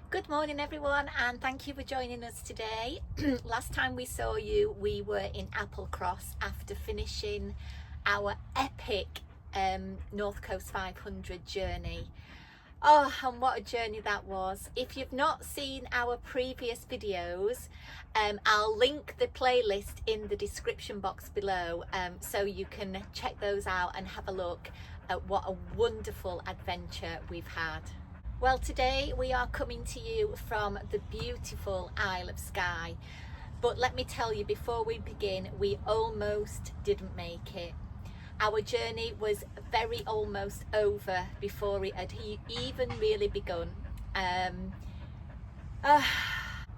Good morning everyone, and thank you for joining us today. Last time we saw you, we were in Applecross after finishing our epic North Coast 500 journey. Oh, and what a journey that was. If you've not seen our previous videos, I'll link the playlist in the description box below, so you can check those out and have a look at what a wonderful adventure we've had. Well, today we are coming to you from the beautiful Isle of Skye, but let me tell you before we begin, we almost didn't make it. Our journey was very almost over before it had even really begun.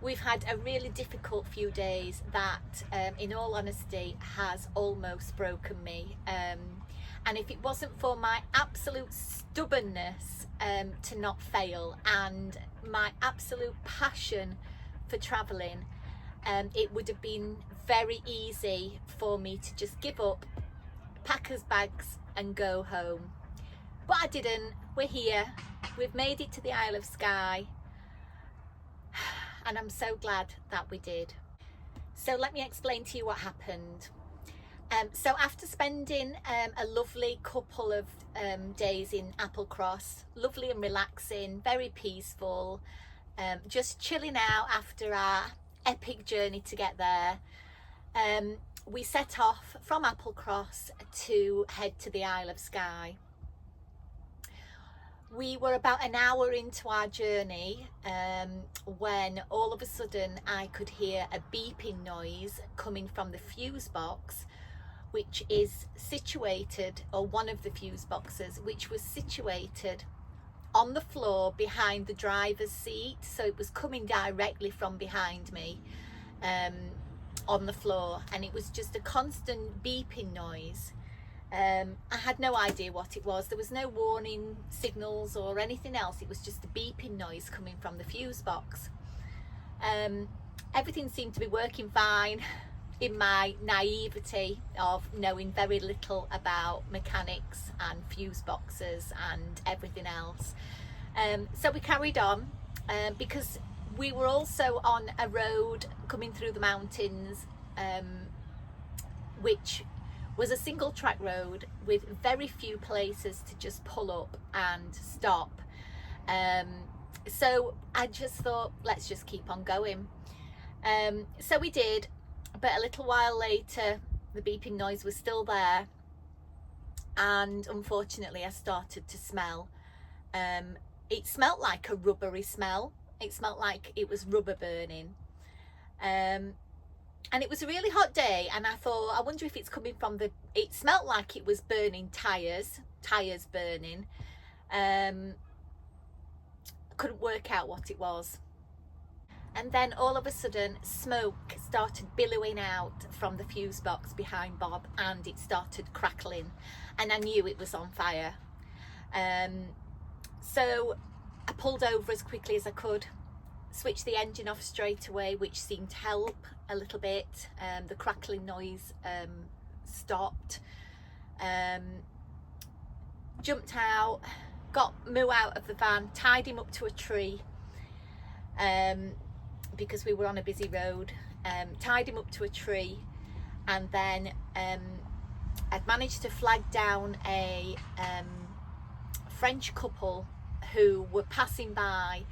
We've had a really difficult few days that, in all honesty, has almost broken me. And if it wasn't for my absolute stubbornness to not fail and my absolute passion for travelling, it would have been very easy for me to just give up, pack us bags and go home. But I didn't. We're here. We've made it to the Isle of Skye. And I'm so glad that we did. So let me explain to you what happened. So after spending a lovely couple of days in Applecross, lovely and relaxing, very peaceful, just chilling out after our epic journey to get there, we set off from Applecross to head to the Isle of Skye. We were about an hour into our journey when all of a sudden I could hear a beeping noise coming from the fuse box, which is situated, or one of the fuse boxes, which was situated on the floor behind the driver's seat. So it was coming directly from behind me on the floor, and it was just a constant beeping noise. I had no idea what it was. There was no warning signals or anything else. It was just a beeping noise coming from the fuse box. Everything seemed to be working fine in my naivety of knowing very little about mechanics and fuse boxes and everything else. So we carried on because we were also on a road coming through the mountains, which was a single track road with very few places to just pull up and stop. So I just thought, let's just keep on going. So we did, but a little while later the beeping noise was still there, and unfortunately I started to smell. It smelled like a rubbery smell. It smelled like it was rubber burning. And it was a really hot day, and I thought, I wonder if it's coming from it smelled like it was burning tyres burning. I couldn't work out what it was. And then all of a sudden smoke started billowing out from the fuse box behind Bob, and it started crackling, and I knew it was on fire. So I pulled over as quickly as I could, switched the engine off straight away, which seemed to help a little bit. The crackling noise stopped. Jumped out, got Moo out of the van, tied him up to a tree, because we were on a busy road. Tied him up to a tree, and then I'd managed to flag down a French couple who were passing by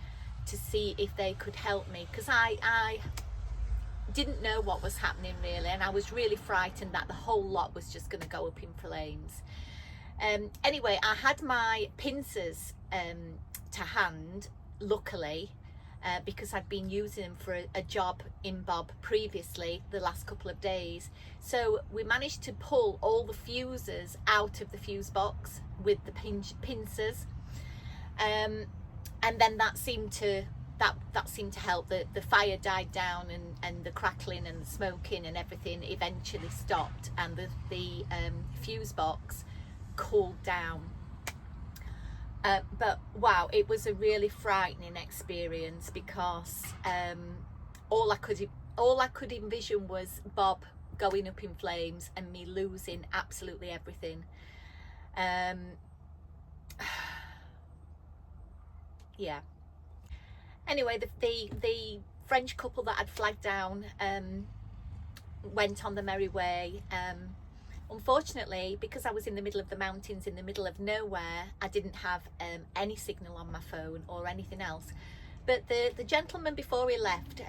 to see if they could help me, because I didn't know what was happening really, and I was really frightened that the whole lot was just going to go up in flames. Anyway, I had my pincers to hand, luckily, because I'd been using them for a job in Bob previously the last couple of days. So we managed to pull all the fuses out of the fuse box with the pincers, and then that seemed to help. The fire died down, and the crackling and the smoking and everything eventually stopped, and the fuse box cooled down. But wow, it was a really frightening experience, because all I could envision was Bob going up in flames and me losing absolutely everything. Yeah. Anyway, the French couple that I'd flagged down went on the merry way. Unfortunately, because I was in the middle of the mountains, in the middle of nowhere, I didn't have any signal on my phone or anything else. But the gentleman before he left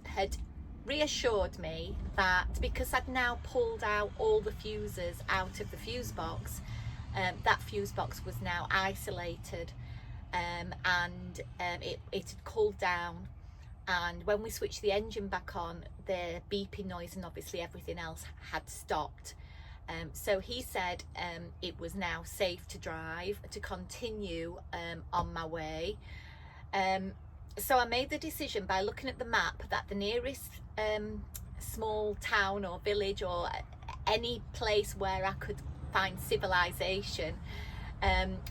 had reassured me that because I'd now pulled out all the fuses out of the fuse box, that fuse box was now isolated, and it had cooled down. And when we switched the engine back on, the beeping noise and obviously everything else had stopped. So he said it was now safe to drive, to continue on my way. So I made the decision by looking at the map that the nearest small town or village or any place where I could find civilization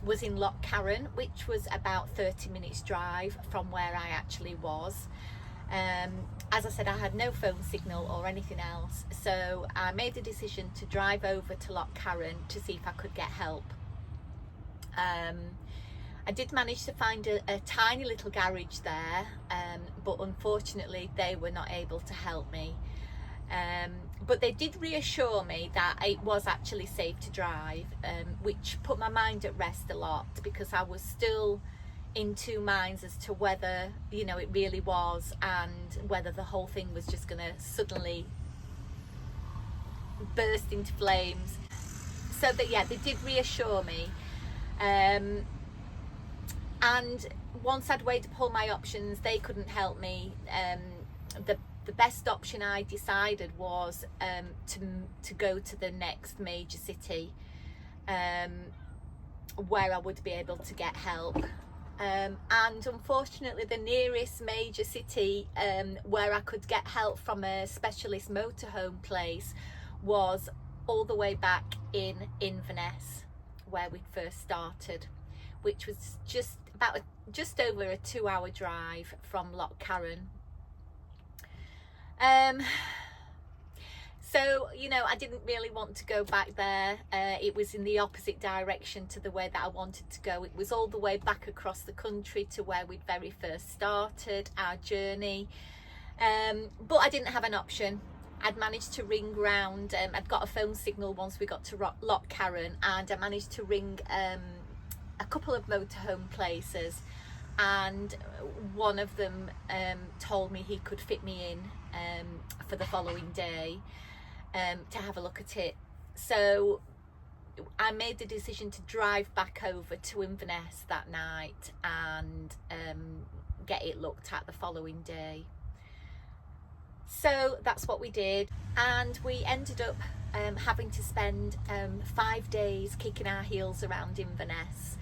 was in Loch Carron, which was about 30 minutes drive from where I actually was. As I said, I had no phone signal or anything else, so I made the decision to drive over to Loch Carron to see if I could get help. I did manage to find a tiny little garage there, but unfortunately they were not able to help me. But they did reassure me that it was actually safe to drive, which put my mind at rest a lot, because I was still in two minds as to whether, you know, it really was, and whether the whole thing was just going to suddenly burst into flames. So that, yeah, they did reassure me. And once I'd weighed up all my options, they couldn't help me. The best option I decided was to go to the next major city, where I would be able to get help. And unfortunately the nearest major city where I could get help from a specialist motorhome place was all the way back in Inverness, where we'd first started, which was just over a 2-hour drive from Loch Carron. So, you know, I didn't really want to go back there. It was in the opposite direction to the way that I wanted to go. It was all the way back across the country to where we'd very first started our journey. But I didn't have an option. I'd managed to ring round. I'd got a phone signal once we got to Loch Carron, and I managed to ring a couple of motorhome places, and one of them told me he could fit me in for the following day to have a look at it. So I made the decision to drive back over to Inverness that night and get it looked at the following day. So that's what we did, and we ended up having to spend 5 days kicking our heels around Inverness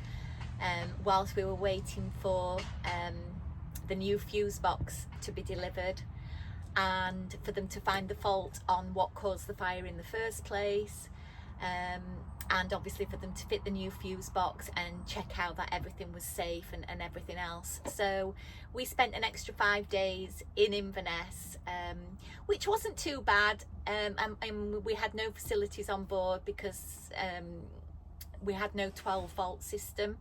whilst we were waiting for the new fuse box to be delivered, and for them to find the fault on what caused the fire in the first place, and obviously for them to fit the new fuse box and check out that everything was safe and everything else. So we spent an extra 5 days in Inverness, which wasn't too bad, and we had no facilities on board because we had no 12-volt system,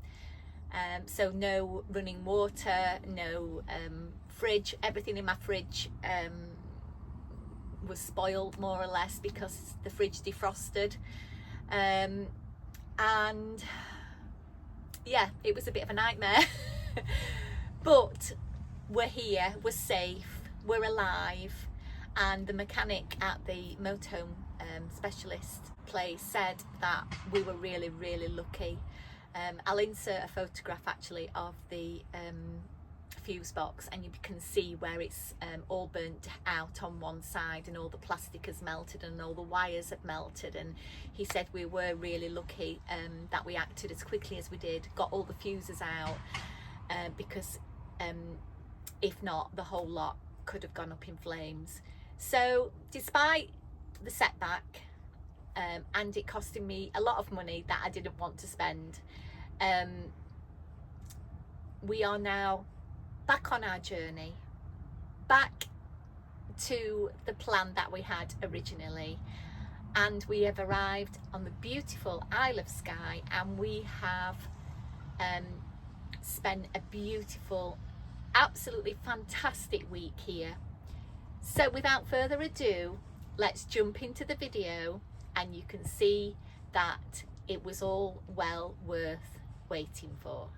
so no running water, no fridge. Everything in my fridge was spoiled more or less because the fridge defrosted, and yeah, it was a bit of a nightmare. But we're here, we're safe, we're alive, and the mechanic at the motorhome specialist place said that we were really, really lucky. I'll insert a photograph actually of the fuse box, and you can see where it's all burnt out on one side, and all the plastic has melted and all the wires have melted. And he said we were really lucky that we acted as quickly as we did, got all the fuses out, because if not, the whole lot could have gone up in flames. So despite the setback and it costing me a lot of money that I didn't want to spend, we are now back on our journey, back to the plan that we had originally, and we have arrived on the beautiful Isle of Skye, and we have spent a beautiful absolutely fantastic week here. So without further ado, let's jump into the video and you can see that it was all well worth waiting for.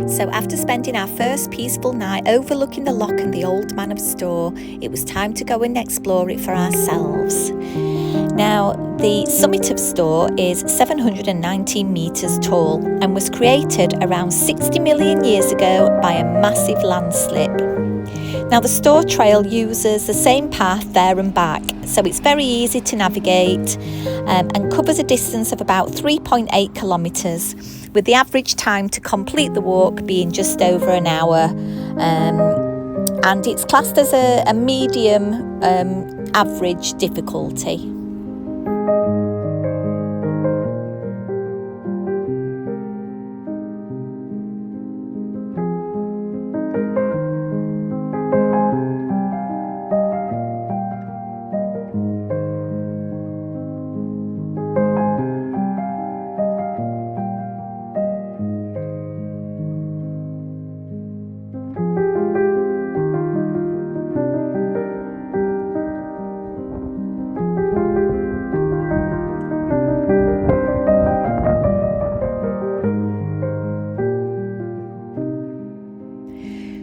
So after spending our first peaceful night overlooking the loch and the Old Man of Storr, it was time to go and explore it for ourselves. Now, the summit of Storr is 719 metres tall and was created around 60 million years ago by a massive landslip. Now, the Storr Trail uses the same path there and back, so it's very easy to navigate and covers a distance of about 3.8 kilometres, with the average time to complete the walk being just over an hour. And it's classed as a medium average difficulty.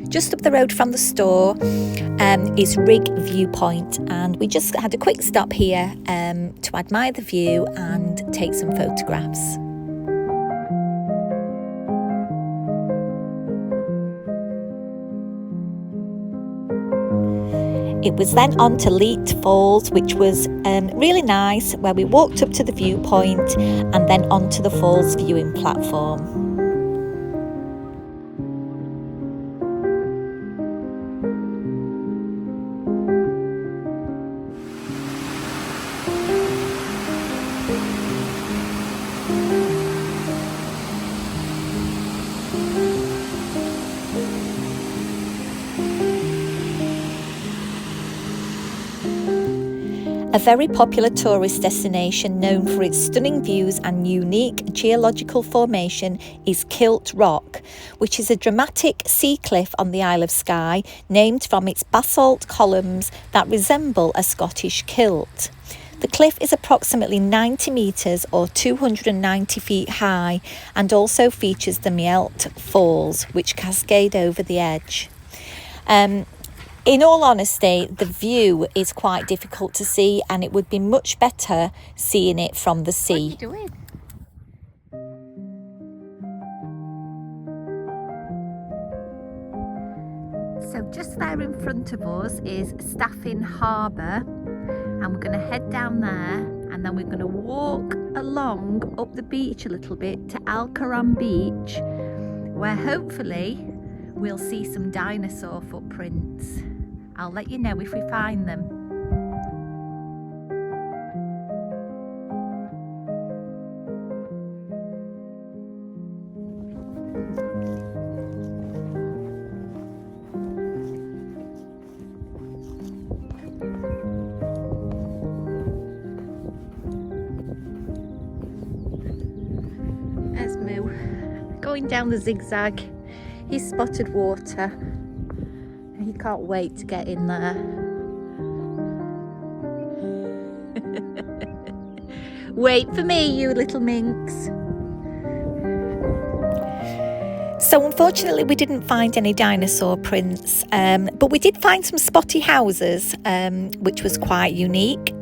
Just up the road from the Storr is Rig Viewpoint, and we just had a quick stop here to admire the view and take some photographs. It was then on to Leet Falls, which was really nice, where we walked up to the viewpoint and then onto the falls viewing platform. A very popular tourist destination known for its stunning views and unique geological formation is Kilt Rock, which is a dramatic sea cliff on the Isle of Skye, named from its basalt columns that resemble a Scottish kilt. The cliff is approximately 90 metres or 290 feet high and also features the Mielt Falls, which cascade over the edge. In all honesty, the view is quite difficult to see, and it would be much better seeing it from the sea. What are you doing? So just there in front of us is Staffin Harbour, and we're going to head down there, and then we're going to walk along up the beach a little bit to Alcaram Beach, where hopefully we'll see some dinosaur footprints. I'll let you know if we find them. There's Moo going down the zigzag. He's spotted water. He can't wait to get in there. Wait for me, you little minx. So unfortunately we didn't find any dinosaur prints, but we did find some spotty houses, which was quite unique.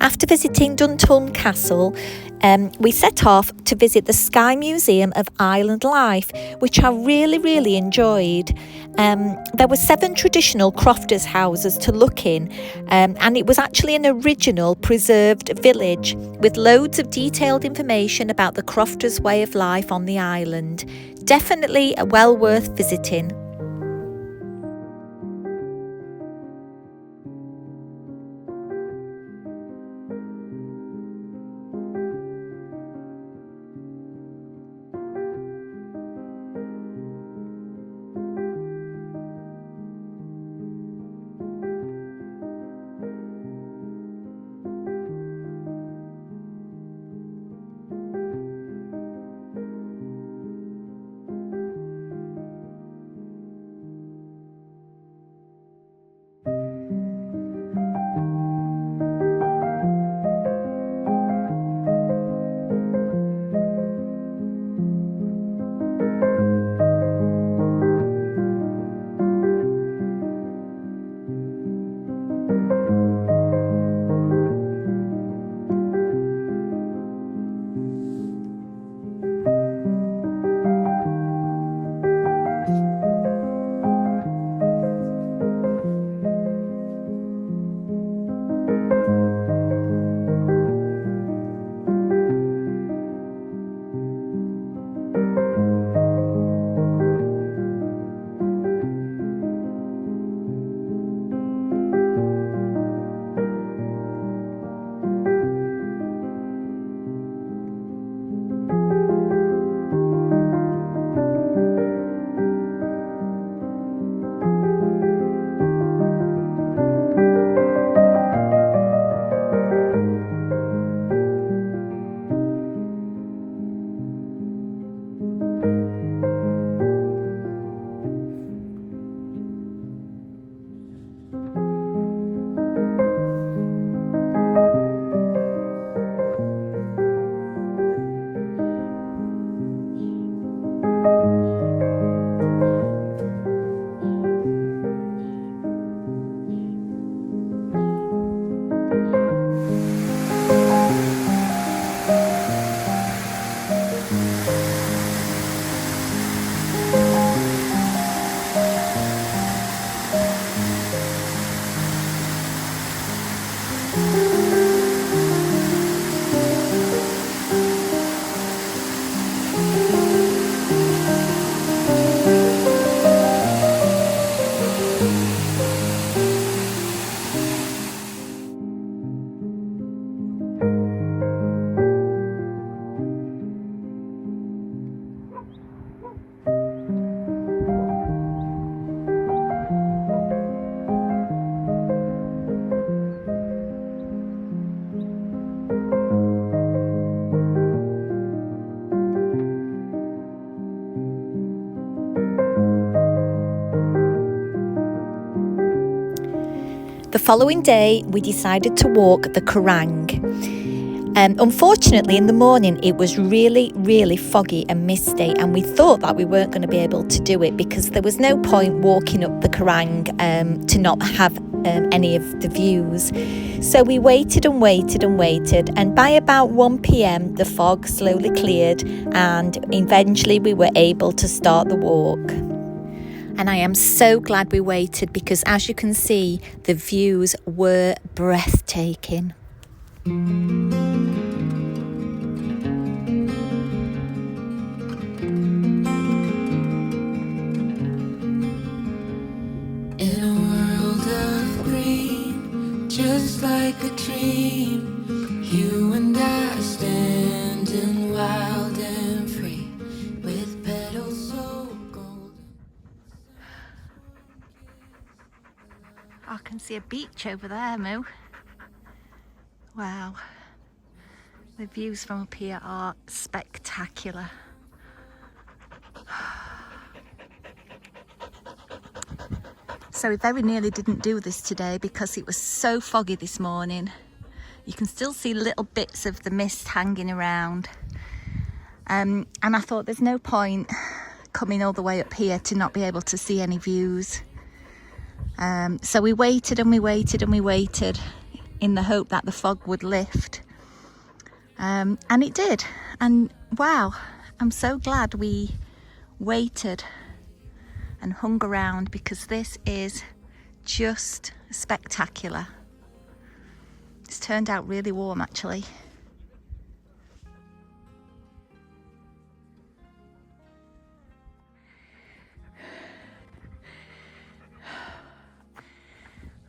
After visiting Duntulm Castle, we set off to visit the Skye Museum of Island Life, which I really enjoyed. There were 7 traditional crofters' houses to look in, and it was actually an original preserved village with loads of detailed information about the crofters' way of life on the island. Definitely well worth visiting. The following day, we decided to walk the Quiraing. Unfortunately, in the morning, it was really foggy and misty, and we thought that we weren't going to be able to do it because there was no point walking up the Quiraing to not have any of the views. So we waited, and by about 1 p.m, the fog slowly cleared, and eventually we were able to start the walk. And I am so glad we waited because, as you can see, the views were breathtaking. In a world of green, just like a dream, you and I standing wild and free, with petals so golden. I can see a beach over there, Moo. Wow. The views from up here are spectacular. So we very nearly didn't do this today because it was so foggy this morning. You can still see little bits of the mist hanging around. And I thought there's no point coming all the way up here to not be able to see any views. So we waited and we waited and we waited. in the hope that the fog would lift. And it did. And wow, I'm so glad we waited and hung around, because this is just spectacular. It's turned out really warm actually.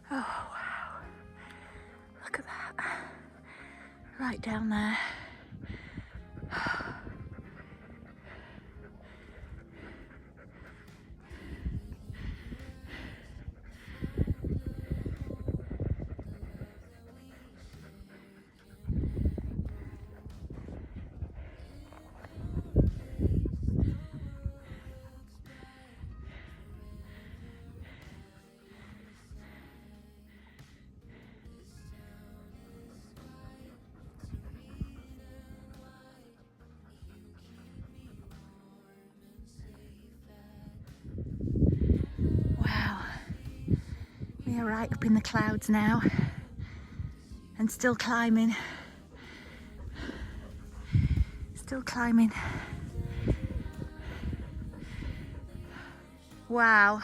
Oh wow, look at that, right down there. Wow, we are right up in the clouds now and still climbing. Still climbing. Wow,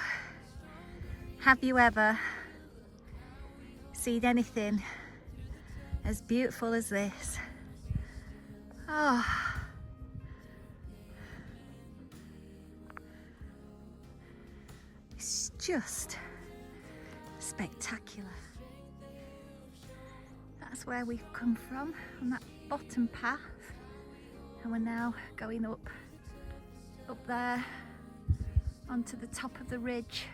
have you ever seen anything as beautiful as this? Oh, it's just spectacular. That's where we've come from, on that bottom path, and we're now going up there onto the top of the ridge,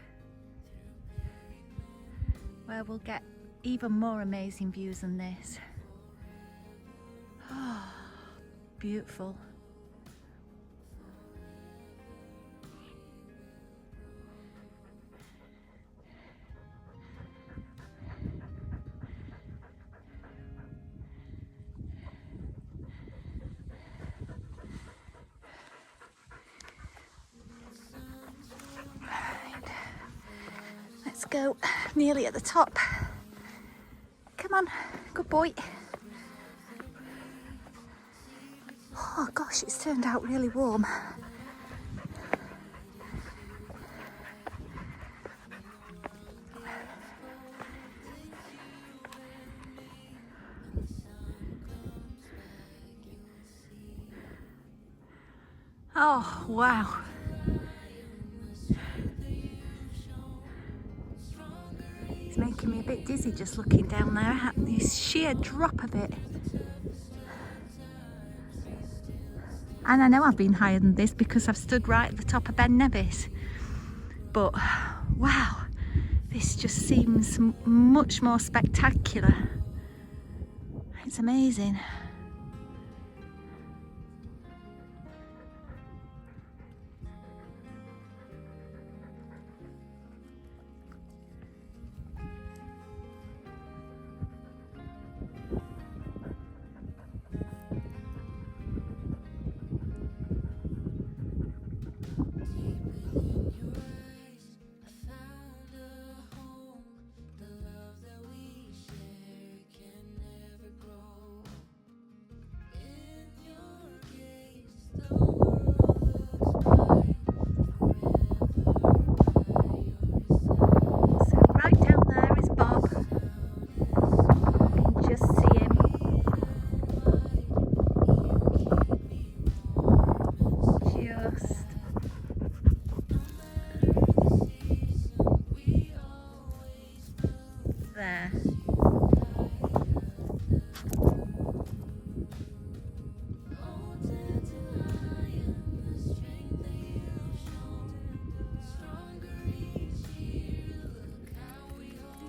where we'll get even more amazing views than this. Oh, beautiful. Let's go, nearly at the top. Come on, good boy. Oh gosh, it's turned out really warm. Oh wow. It's making me a bit dizzy just looking down there at this sheer drop of it. And I know I've been higher than this because I've stood right at the top of Ben Nevis. But wow, this just seems much more spectacular. It's amazing. There.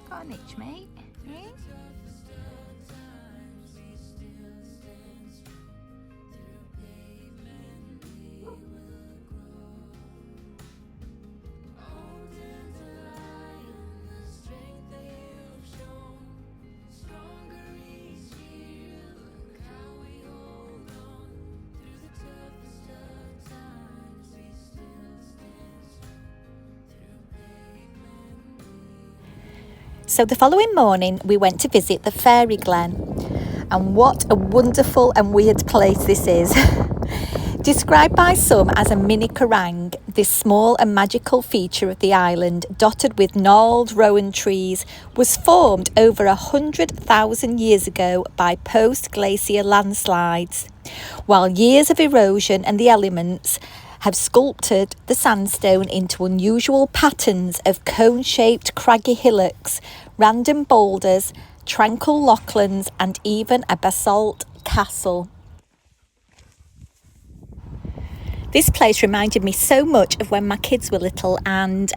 Got an itch, mate? Eh? So the following morning we went to visit the Fairy Glen, and what a wonderful and weird place this is. Described by some as a mini Quiraing, this small and magical feature of the island, dotted with gnarled rowan trees, was formed over 100,000 years ago by post-glacier landslides, while years of erosion and the elements have sculpted the sandstone into unusual patterns of cone-shaped craggy hillocks, random boulders, tranquil lochlands, and even a basalt castle. This place reminded me so much of when my kids were little, and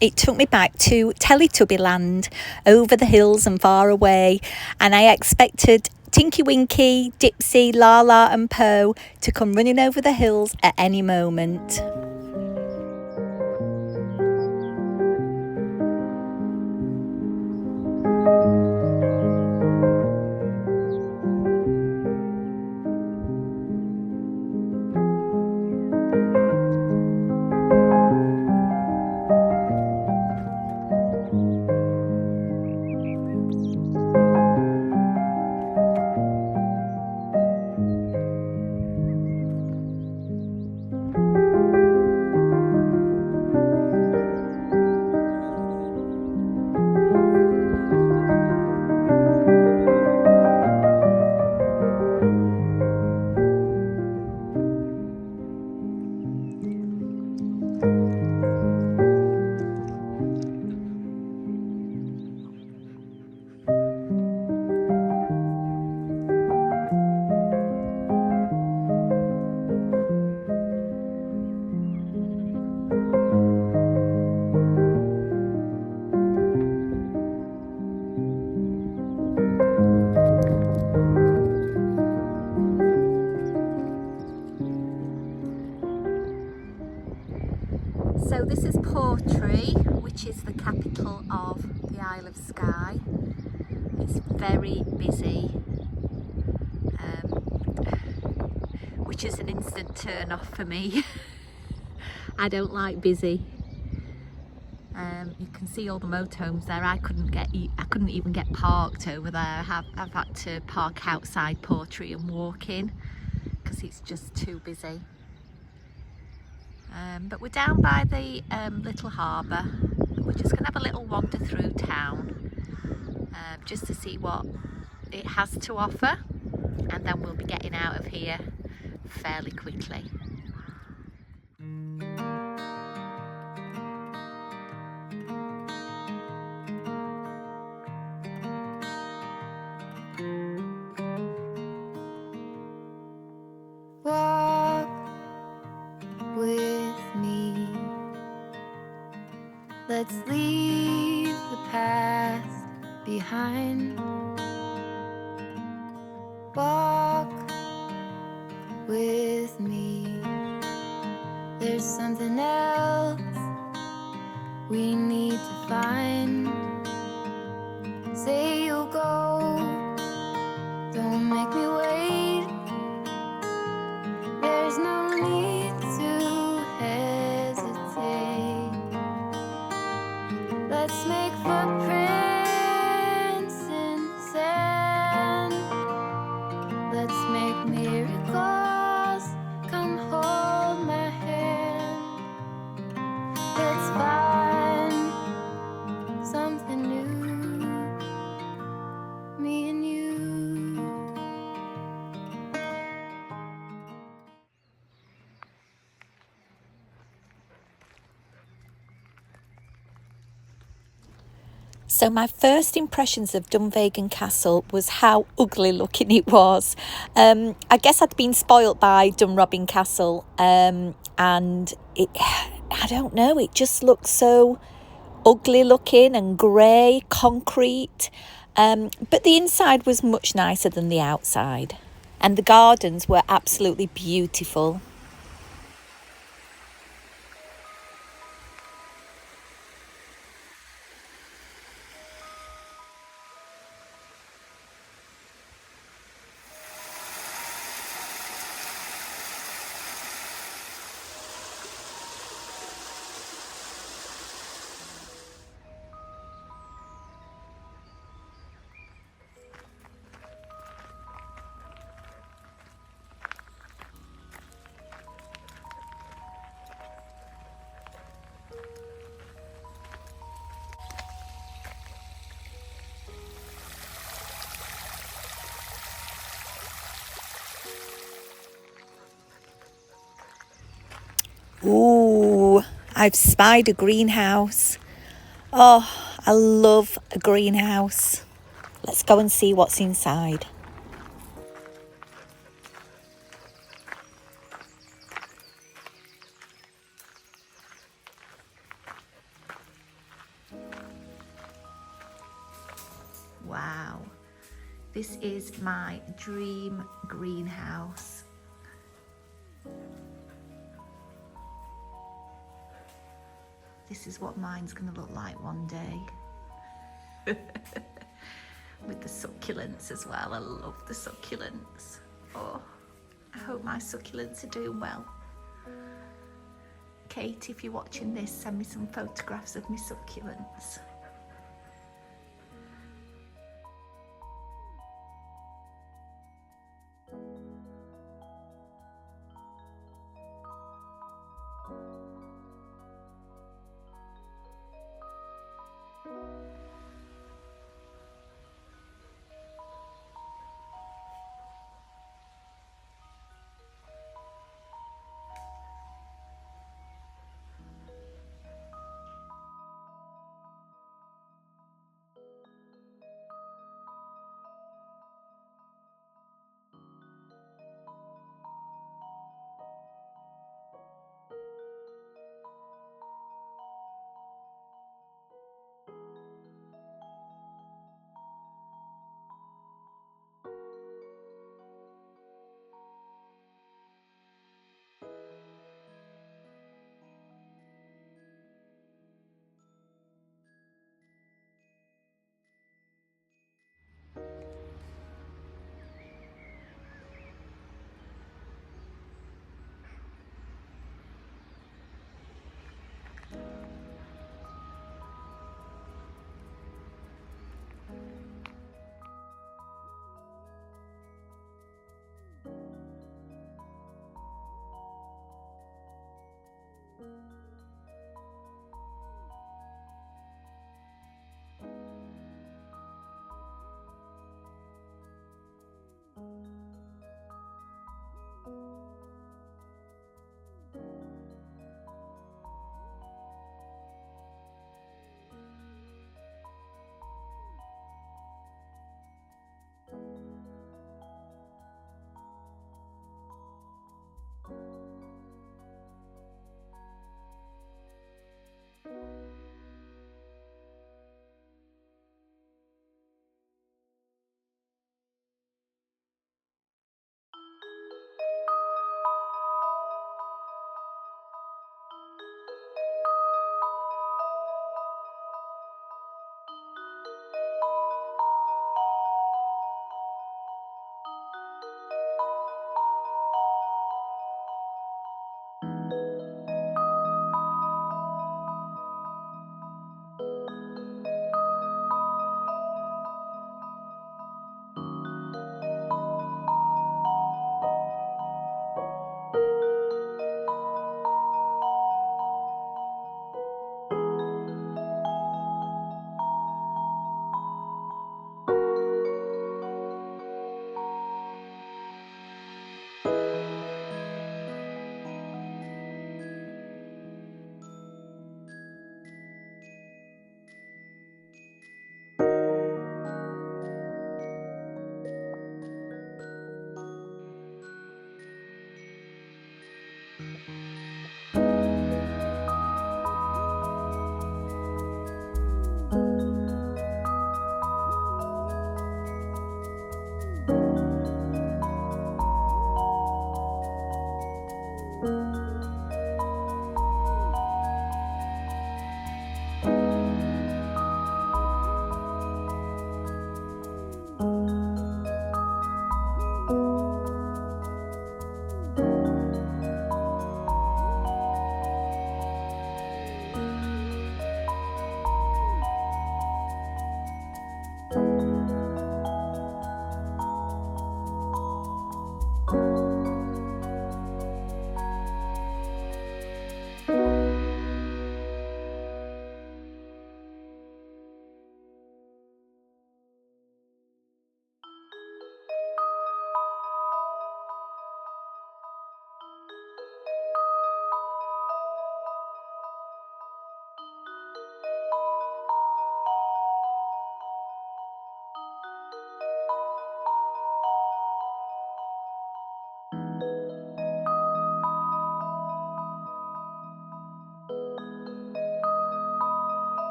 it took me back to Teletubby land, over the hills and far away, and I expected Tinky Winky, Dipsy, Lala and Po to come running over the hills at any moment. So this is Portree, which is the capital of the Isle of Skye. It's very busy, which is an instant turn off for me. I don't like busy. You can see all the motorhomes there. I couldn't even get parked over there. I've had to park outside Portree and walk in because it's just too busy. But we're down by the little harbour. We're just going to have a little wander through town just to see what it has to offer, and then we'll be getting out of here fairly quickly. Walk with me. Let's leave the past behind. Walk with me. There's something else we need to find. Say you'll go, don't make me wait. There's no need to hesitate. Let's make footprints in the sand. Let's make miracles. Come hold my hand. Let's find something new, me and you. So my first impressions of Dunvegan Castle was how ugly looking it was. I guess I'd been spoilt by Dunrobin Castle, and it, I don't know, it just looked so ugly looking and grey, concrete. But the inside was much nicer than the outside, and the gardens were absolutely beautiful. I've spied a greenhouse. Oh, I love a greenhouse. Let's go and see what's inside. Wow, this is my dream greenhouse. This is what mine's going to look like one day. With the succulents as well. I love the succulents. Oh, I hope my succulents are doing well. Kate, if you're watching this, send me some photographs of my succulents.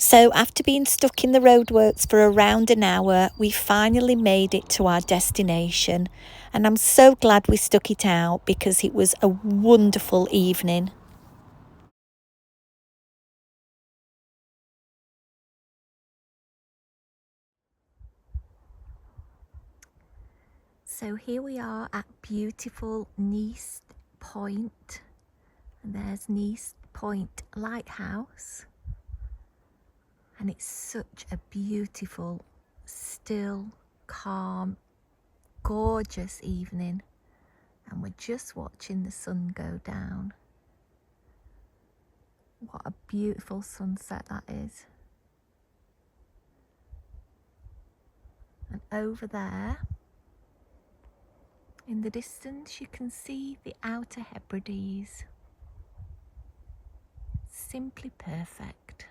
So after being stuck in the roadworks for around an hour, we finally made it to our destination. And I'm so glad we stuck it out because it was a wonderful evening. So here we are at beautiful Nice Point, and there's Nice Point Lighthouse, and it's such a beautiful, still, calm, gorgeous evening, and we're just watching the sun go down. What a beautiful sunset that is. And over there in the distance you can see the outer Hebrides. Simply perfect.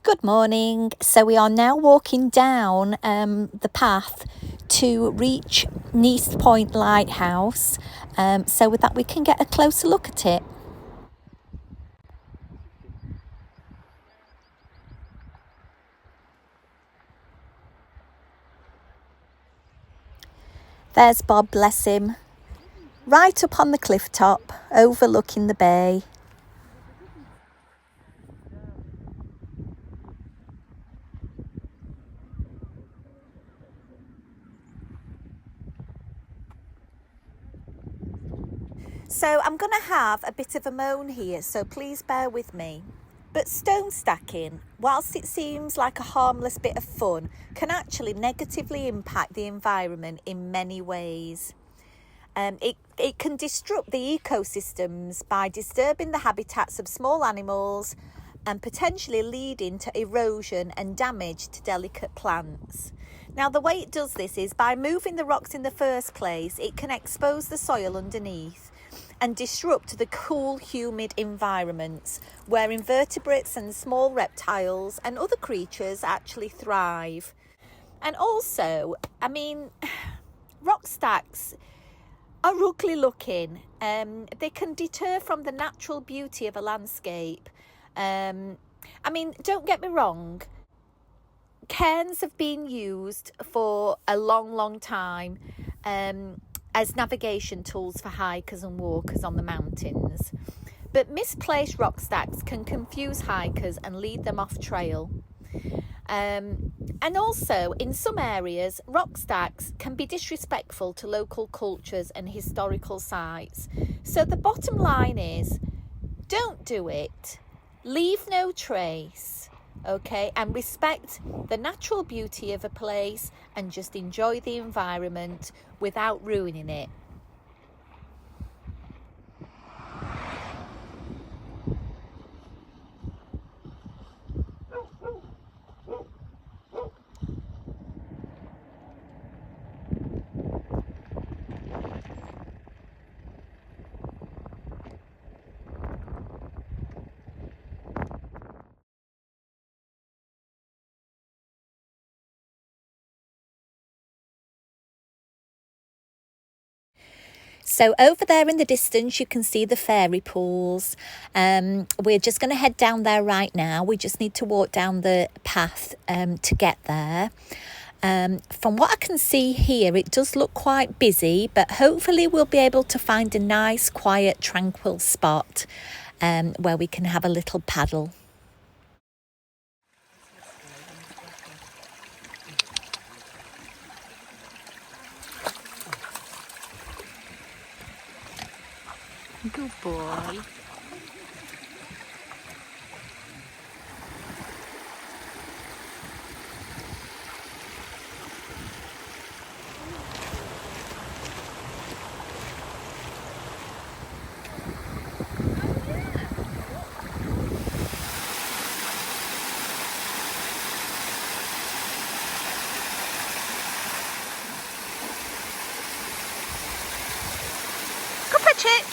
Good morning. So we are now walking down the path to reach Nice Point Lighthouse. So with that we can get a closer look at it. There's Bob, bless him, right up on the cliff top, overlooking the bay. So I'm going to have a bit of a moan here, so please bear with me. But stone stacking, whilst it seems like a harmless bit of fun, can actually negatively impact the environment in many ways. It can disrupt the ecosystems by disturbing the habitats of small animals and potentially leading to erosion and damage to delicate plants. Now, the way it does this is by moving the rocks in the first place, it can expose the soil underneath and disrupt the cool, humid environments where invertebrates and small reptiles and other creatures actually thrive. And also, I mean, rock stacks are ugly looking. They can deter from the natural beauty of a landscape. I mean, don't get me wrong, cairns have been used for a long time as navigation tools for hikers and walkers on the mountains. But misplaced rock stacks can confuse hikers and lead them off trail. And also, in some areas, rock stacks can be disrespectful to local cultures and historical sites. So the bottom line is, don't do it. Leave no trace, okay? And respect the natural beauty of a place and just enjoy the environment without ruining it. So over there in the distance, you can see the fairy pools. We're just going to head down there right now. We just need to walk down the path to get there. From what I can see here, it does look quite busy, but hopefully we'll be able to find a nice, quiet, tranquil spot where we can have a little paddle. Good boy. Go fetch it.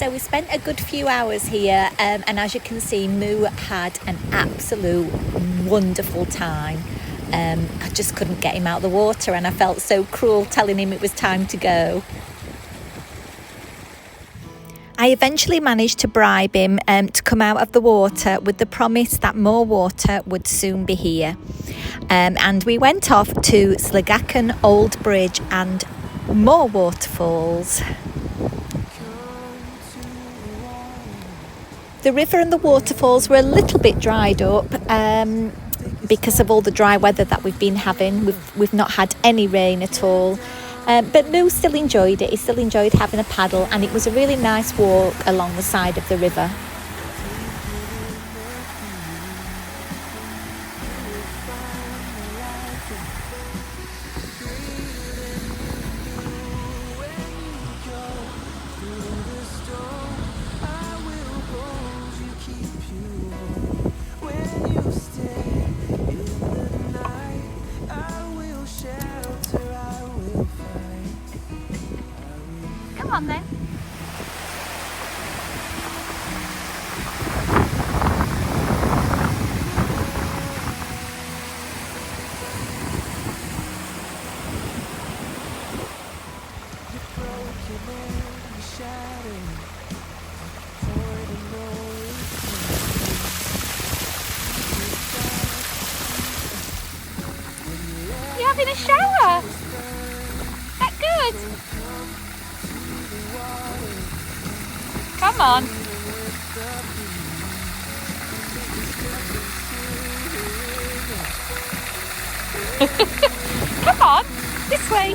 So we spent a good few hours here, and as you can see, Moo had an absolute wonderful time. I just couldn't get him out of the water, and I felt so cruel telling him it was time to go. I eventually managed to bribe him to come out of the water with the promise that more water would soon be here. And we went off to Slagacan Old Bridge and more waterfalls. The river and the waterfalls were a little bit dried up because of all the dry weather that we've been having. We've not had any rain at all. But Moo still enjoyed it. He still enjoyed having a paddle, and it was a really nice walk along the side of the river. Come on then. You're having a shower? That good? Come on. Come on, this way.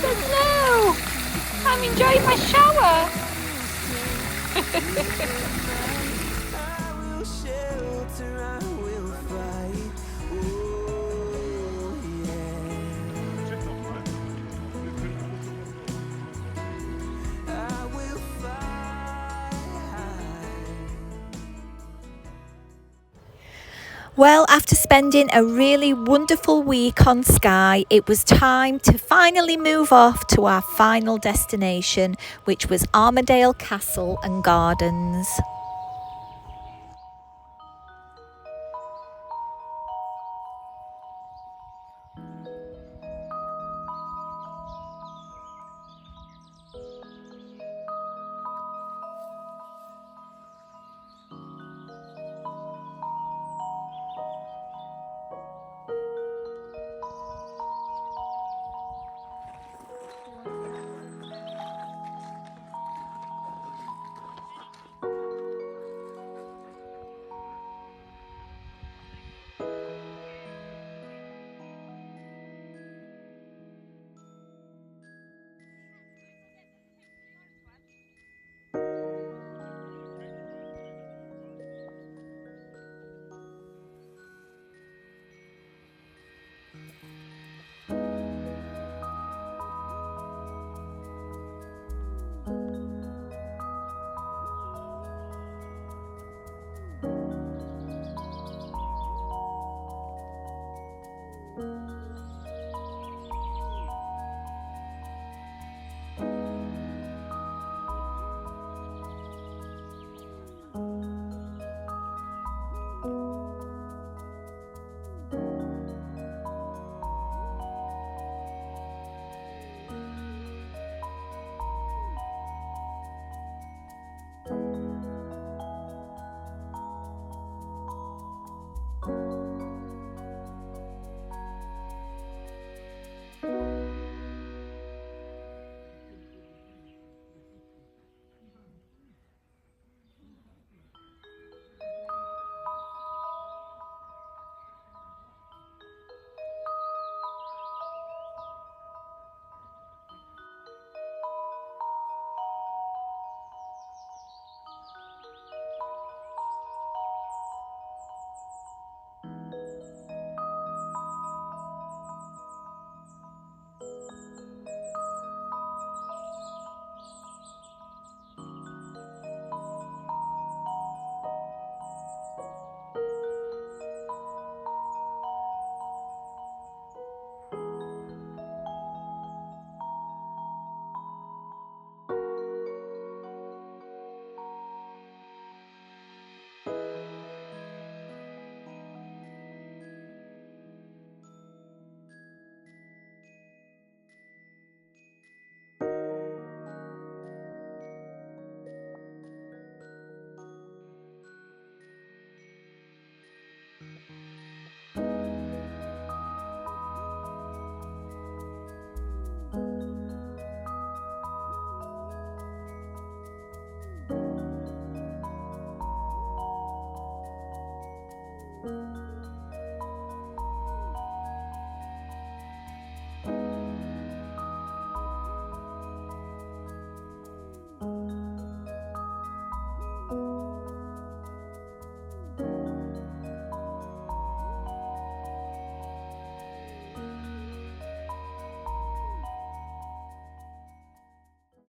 But no, I'm enjoying my shower. Well, after spending a really wonderful week on Skye, it was time to finally move off to our final destination, which was Armadale Castle and Gardens.